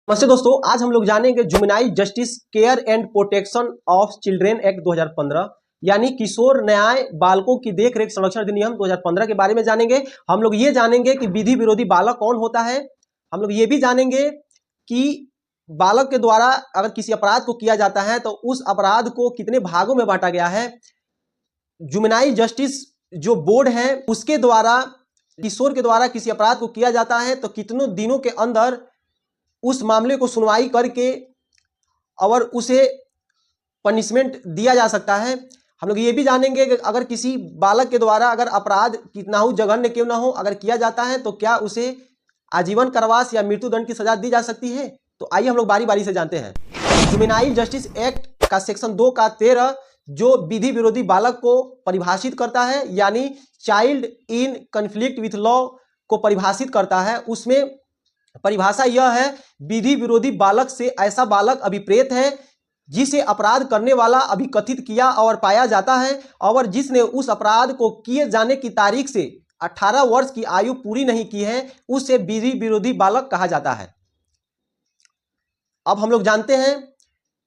नमस्ते दोस्तों, आज हम लोग जानेंगे juvenile justice care and protection of children act 2015 यानी किशोर न्याय बालकों की देखरेख संरक्षण अधिनियम 2015 के बारे में जानेंगे। हम लोग ये जानेंगे कि विधि विरोधी बालक कौन होता है। हम लोग ये भी जानेंगे कि बालक के द्वारा अगर किसी अपराध को किया जाता है तो उस अपराध को कितने भागों में बांटा गया है। जुवेनाइल जस्टिस जो बोर्ड है उसके द्वारा किशोर के द्वारा किसी अपराध को किया जाता है तो कितनों दिनों के अंदर उस मामले को सुनवाई करके और उसे पनिशमेंट दिया जा सकता है। हम लोग ये भी जानेंगे कि अगर किसी बालक के द्वारा अगर अपराध कितना हो जघन्य क्यों ना हो अगर किया जाता है तो क्या उसे आजीवन कारावास या मृत्युदंड की सजा दी जा सकती है। तो आइए हम लोग बारी बारी से जानते हैं। जुवेनाइल जस्टिस एक्ट का सेक्शन 2 का 13 जो विधि विरोधी बालक को परिभाषित करता है यानी child in conflict with law को परिभाषित करता है। उसमें परिभाषा यह है, विधि विरोधी बालक से ऐसा बालक अभिप्रेत है जिसे अपराध करने वाला अभिकथित किया और पाया जाता है और जिसने उस अपराध को किए जाने की तारीख से 18 वर्ष की आयु पूरी नहीं की है, उसे विधि विरोधी बालक कहा जाता है। अब हम लोग जानते हैं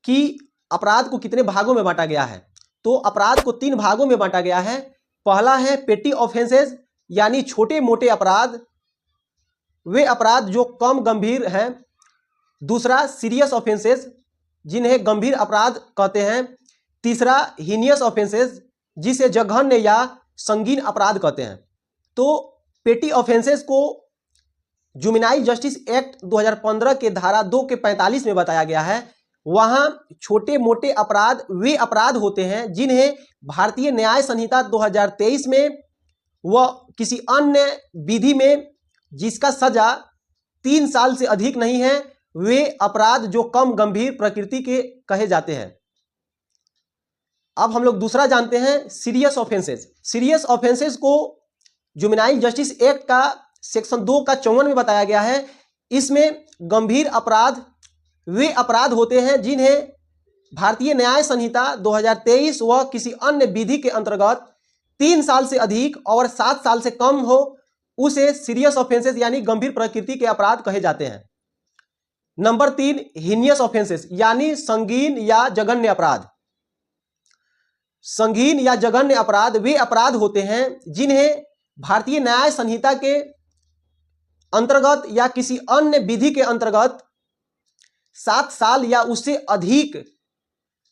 कि अपराध को कितने भागों में बांटा गया है। तो अपराध को 3 भागों में बांटा गया है। पहला है पेटी ऑफेंसेस यानी छोटे मोटे अपराध, वे अपराध जो कम गंभीर हैं। दूसरा सीरियस ऑफेंसेस जिन्हें गंभीर अपराध कहते हैं। तीसरा हीनियस ऑफेंसेस जिसे जघन्य या संगीन अपराध कहते हैं। तो पेटी ऑफेंसेस को जुवेनाइल जस्टिस एक्ट 2015 के धारा 2 के 45 में बताया गया है। वहां छोटे मोटे अपराध वे अपराध होते हैं जिन्हें भारतीय न्याय संहिता 2023 में व किसी अन्य विधि में जिसका सजा 3 साल से अधिक नहीं है, वे अपराध जो कम गंभीर प्रकृति के कहे जाते हैं। अब हम लोग दूसरा जानते हैं सीरियस ऑफेंसेस। सीरियस ऑफेंसेस को जुवेनाइल जस्टिस एक्ट का सेक्शन 2 का 54 में बताया गया है। इसमें गंभीर अपराध वे अपराध होते हैं जिन्हें भारतीय न्याय संहिता 2023 व किसी अन्य विधि के अंतर्गत 3 साल से अधिक और 7 साल से कम हो, उसे सीरियस ऑफेंसेस यानी गंभीर प्रकृति के अपराध कहे जाते हैं। नंबर 3 हीनियस ऑफेंसेस यानी संगीन या जघन्य अपराध। संगीन या जघन्य अपराध वे अपराध होते हैं जिन्हें भारतीय न्याय संहिता के अंतर्गत या किसी अन्य विधि के अंतर्गत 7 साल या उससे अधिक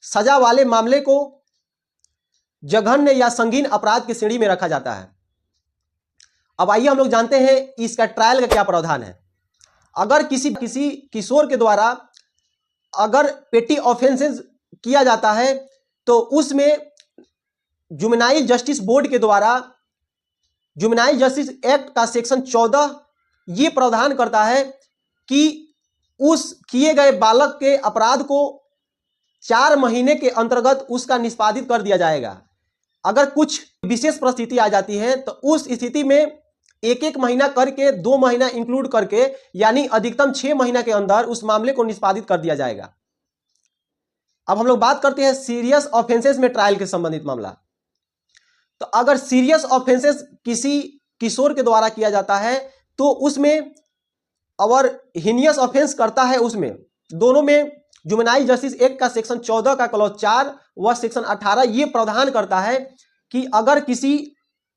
सजा वाले मामले को जघन्य या संगीन अपराध की श्रेणी में रखा जाता है। अब आइए हम लोग जानते हैं इसका ट्रायल का क्या प्रावधान है। अगर किसी किशोर के द्वारा अगर पेटी ऑफेंसेस किया जाता है तो उसमें जुवेनाइल जस्टिस बोर्ड के द्वारा जुवेनाइल जस्टिस एक्ट का सेक्शन 14 ये प्रावधान करता है कि उस किए गए बालक के अपराध को 4 महीने के अंतर्गत उसका निष्पादित कर दिया जाएगा। अगर कुछ विशेष परिस्थिति आ जाती है तो उस स्थिति में 1-1 महीना करके 2 महीना इंक्लूड करके यानी अधिकतम 6 महीना के अंदर उस मामले को निष्पादित कर दिया जाएगा। अब हम लोग बात करते हैं सीरियस ऑफेंसेस में ट्रायल के संबंधित मामला। तो अगर सीरियस ऑफेंसेस किसी किशोर के द्वारा किया जाता है तो उसमें और हीनियस ऑफेंस करता है, उसमें दोनों में जुवेनाइल जस्टिस एक्ट का सेक्शन 14 का क्लॉज 4 व सेक्शन 18 ये प्रावधान करता है कि अगर किसी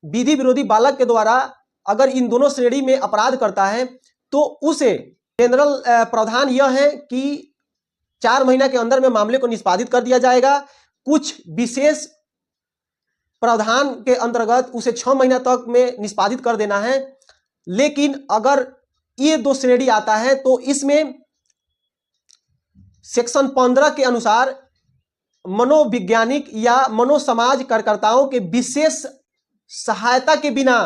विधि विरोधी बालक के द्वारा अगर इन दोनों श्रेणी में अपराध करता है तो उसे जनरल प्रावधान यह है कि 4 महीना के अंदर में मामले को निष्पादित कर दिया जाएगा। कुछ विशेष प्रावधान के अंतर्गत उसे 6 महीना तक में निष्पादित कर देना है। लेकिन अगर ये 2 श्रेणी आता है तो इसमें सेक्शन 15 के अनुसार मनोवैज्ञानिक या मनोसमाज कार्यकर्ताओं के विशेष सहायता के बिना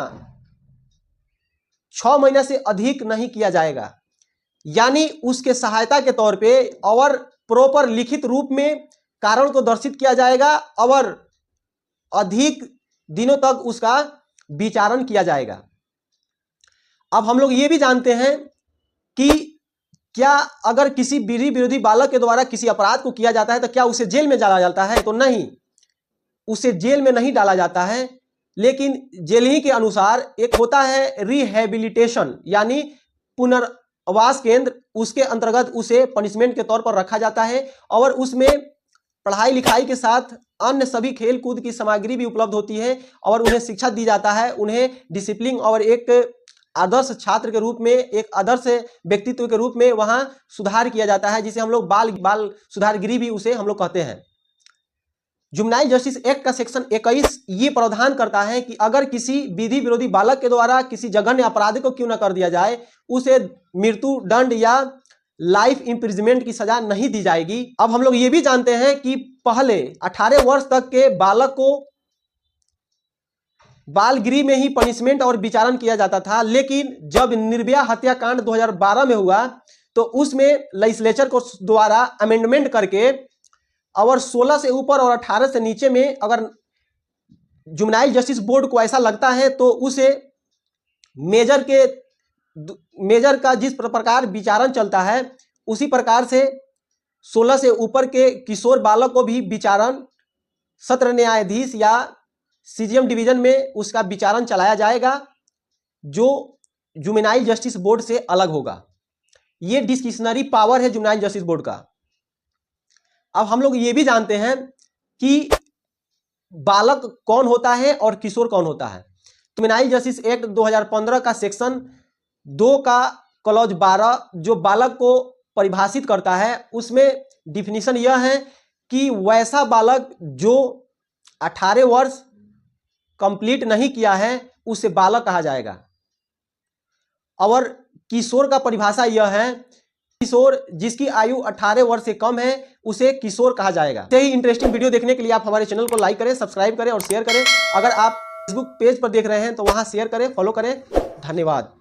6 महीने से अधिक नहीं किया जाएगा। यानी उसके सहायता के तौर पे और प्रॉपर लिखित रूप में कारण को दर्शित किया जाएगा और अधिक दिनों तक उसका विचारण किया जाएगा। अब हम लोग ये भी जानते हैं कि क्या अगर किसी विधि विरोधी बालक के द्वारा किसी अपराध को किया जाता है तो क्या उसे जेल में डाला जाता है। तो नहीं, उसे जेल में नहीं डाला जाता है। लेकिन जेल ही के अनुसार एक होता है रिहेबिलिटेशन यानी पुनर्वास केंद्र, उसके अंतर्गत उसे पनिशमेंट के तौर पर रखा जाता है और उसमें पढ़ाई लिखाई के साथ अन्य सभी खेल कूद की सामग्री भी उपलब्ध होती है और उन्हें शिक्षा दी जाता है। उन्हें डिसिप्लिन और एक आदर्श छात्र के रूप में, एक आदर्श व्यक्तित्व के रूप में वहां सुधार किया जाता है, जिसे हम लोग बाल सुधार गृह भी उसे हम लोग कहते हैं। जुवेनाइल जस्टिस एक्ट का सेक्शन 21 ये प्रावधान करता है कि अगर किसी विधि विरोधी बालक के द्वारा किसी जघन्य अपराध को क्यों न कर दिया जाए, उसे मृत्यु दंड या लाइफ इंप्रिजमेंट की सजा नहीं दी जाएगी। अब हम लोग ये भी जानते हैं कि पहले 18 वर्ष तक के बालक को बाल गृह में ही पनिशमेंट और विचारण किया जाता था, लेकिन जब निर्भया हत्याकांड 2012 में हुआ तो उसमें लेजिस्लेचर को द्वारा अमेंडमेंट करके और 16 से ऊपर और 18 से नीचे में अगर जुवेनाइल जस्टिस बोर्ड को ऐसा लगता है तो उसे मेजर का जिस प्रकार विचारण चलता है उसी प्रकार से 16 से ऊपर के किशोर बालक को भी विचारण सत्र न्यायाधीश या सीजीएम डिवीजन में उसका विचारण चलाया जाएगा, जो जुवेनाइल जस्टिस बोर्ड से अलग होगा। ये डिस्क्रिशनरी पावर है जुवेनाइल जस्टिस बोर्ड का। अब हम लोग ये भी जानते हैं कि बालक कौन होता है और किशोर कौन होता है। जुवेनाइल जस्टिस एक्ट 2015 का सेक्शन 2 का क्लॉज 12 जो बालक को परिभाषित करता है, उसमें डिफिनीशन यह है कि वैसा बालक जो 18 वर्ष कंप्लीट नहीं किया है उसे बालक कहा जाएगा। और किशोर का परिभाषा यह है, किशोर जिसकी आयु 18 वर्ष से कम है उसे किशोर कहा जाएगा। यही इंटरेस्टिंग वीडियो देखने के लिए आप हमारे चैनल को लाइक करें, सब्सक्राइब करें और शेयर करें। अगर आप फेसबुक पेज पर देख रहे हैं तो वहां शेयर करें, फॉलो करें। धन्यवाद।